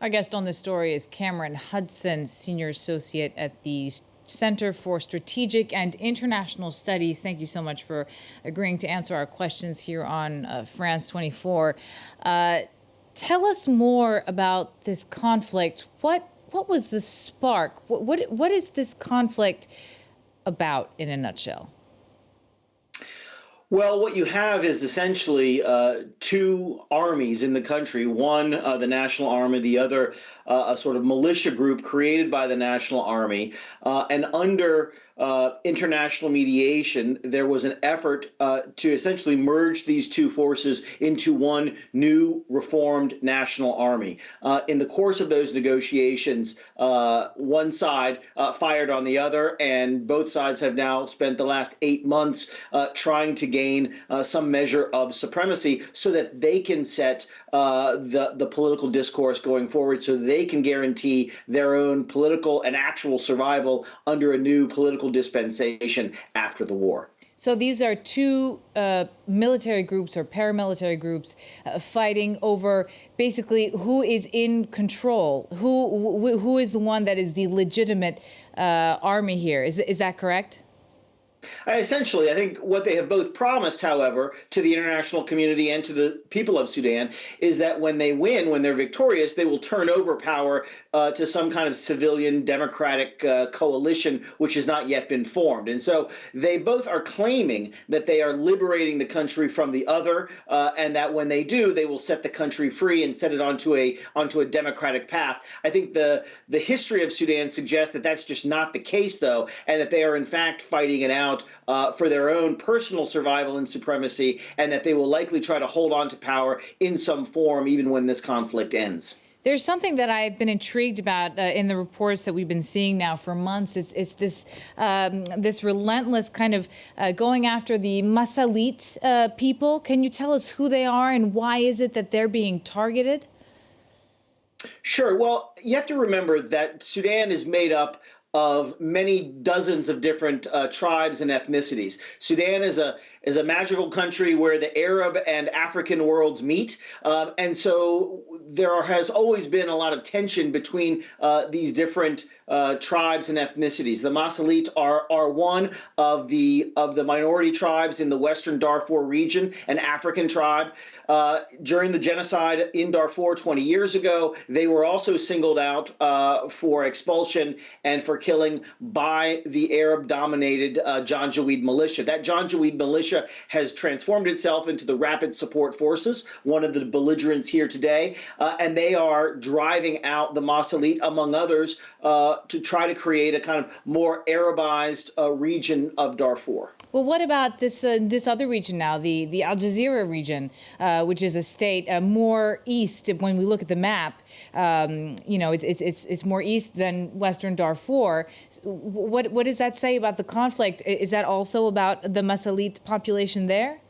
Our guest on this story is Cameron Hudson, Senior Associate at the Center for Strategic and International Studies. Thank you so much for agreeing to answer our questions here on France 24. Tell us more about this conflict. What was the spark? What is this conflict about in a nutshell? Well, what you have is essentially two armies in the country. One, the National Army, the other, a sort of militia group created by the National Army. And under international mediation, there was an effort to essentially merge these two forces into one new reformed national army. In the course of those negotiations, one side fired on the other, and both sides have now spent the last 8 months trying to gain some measure of supremacy so that they can set the political discourse going forward, so they can guarantee their own political and actual survival under a new political dispensation after the war. So these are two military groups or paramilitary groups fighting over basically who is in control, who is the one that is the legitimate army here. Is that correct? Essentially, I think what they have both promised, however, to the international community and to the people of Sudan is that when they win, when they're victorious, they will turn over power to some kind of civilian democratic coalition, which has not yet been formed. And so they both are claiming that they are liberating the country from the other, and that when they do, they will set the country free and set it onto a democratic path. I think the history of Sudan suggests that that's just not the case, though, and that they are in fact fighting it out for their own personal survival and supremacy, and that they will likely try to hold on to power in some form even when this conflict ends. There's something that I've been intrigued about in the reports that we've been seeing now for months. It's this this relentless kind of going after the Masalit people. Can you tell us who they are and why is it that they're being targeted? Sure. Well, you have to remember that Sudan is made up of many dozens of different tribes and ethnicities. Sudan is a magical country where the Arab and African worlds meet, and so there has always been a lot of tension between these different tribes and ethnicities. The Masalit are one of the minority tribes in the Western Darfur region, an African tribe. During the genocide in Darfur 20 years ago, they were also singled out for expulsion and for killing by the Arab-dominated Janjaweed militia. That Janjaweed militia has transformed itself into the Rapid Support Forces, one of the belligerents here today, and they are driving out the Masalit, among others, to try to create a kind of more Arabized region of Darfur. Well, what about this other region now, the Al-Jazirah region, which is a state more east? When we look at the map, it's more east than Western Darfur. What does that say about the conflict? Is that also about the Masalit population there?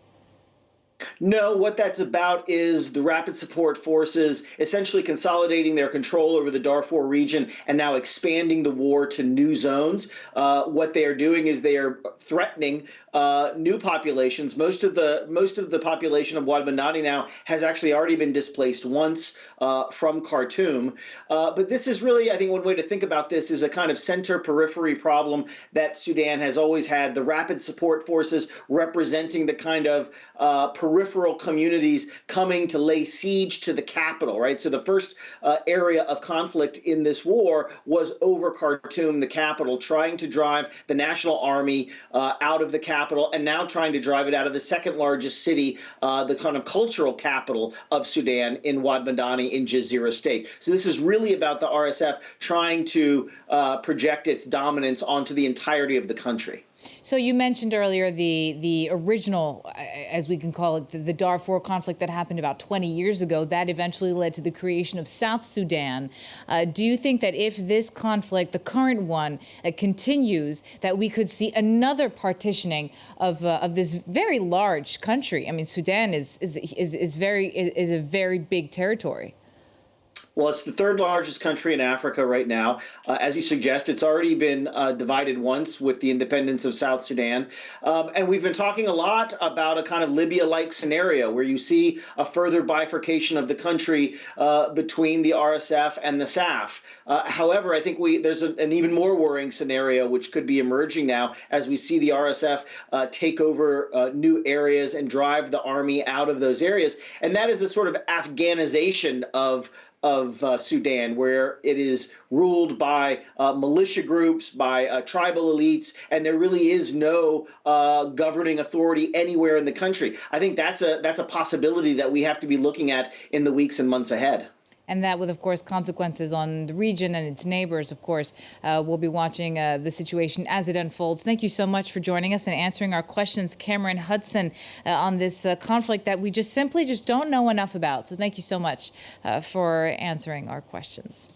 No, what that's about is the Rapid Support Forces essentially consolidating their control over the Darfur region and now expanding the war to new zones. What they are doing is they are threatening new populations. Most of the population of Wad Madani now has actually already been displaced once from Khartoum. But this is really, I think, one way to think about this is a kind of center-periphery problem that Sudan has always had. The Rapid Support Forces representing the kind of peripheral communities coming to lay siege to the capital, right? So the first area of conflict in this war was over Khartoum, the capital, trying to drive the National Army out of the capital, and now trying to drive it out of the second largest city, the kind of cultural capital of Sudan, in Wad Madani in Jazirah state. So this is really about the RSF trying to project its dominance onto the entirety of the country. So you mentioned earlier the original, as we can call it, the Darfur conflict that happened about 20 years ago. That eventually led to the creation of South Sudan. Do you think that if this conflict, the current one, continues, that we could see another partitioning of this very large country? I mean, Sudan is a very big territory. Well, it's the third largest country in Africa right now. As you suggest, it's already been divided once with the independence of South Sudan. And we've been talking a lot about a kind of Libya-like scenario where you see a further bifurcation of the country between the RSF and the SAF. However, I think there's an even more worrying scenario which could be emerging now as we see the RSF take over new areas and drive the army out of those areas. And that is a sort of Afghanization of Sudan, where it is ruled by militia groups, by tribal elites, and there really is no governing authority anywhere in the country. I think that's a possibility that we have to be looking at in the weeks and months ahead. And that with, of course, consequences on the region and its neighbors, of course. We'll be watching the situation as it unfolds. Thank you so much for joining us and answering our questions, Cameron Hudson, on this conflict that we simply don't know enough about. So thank you so much for answering our questions.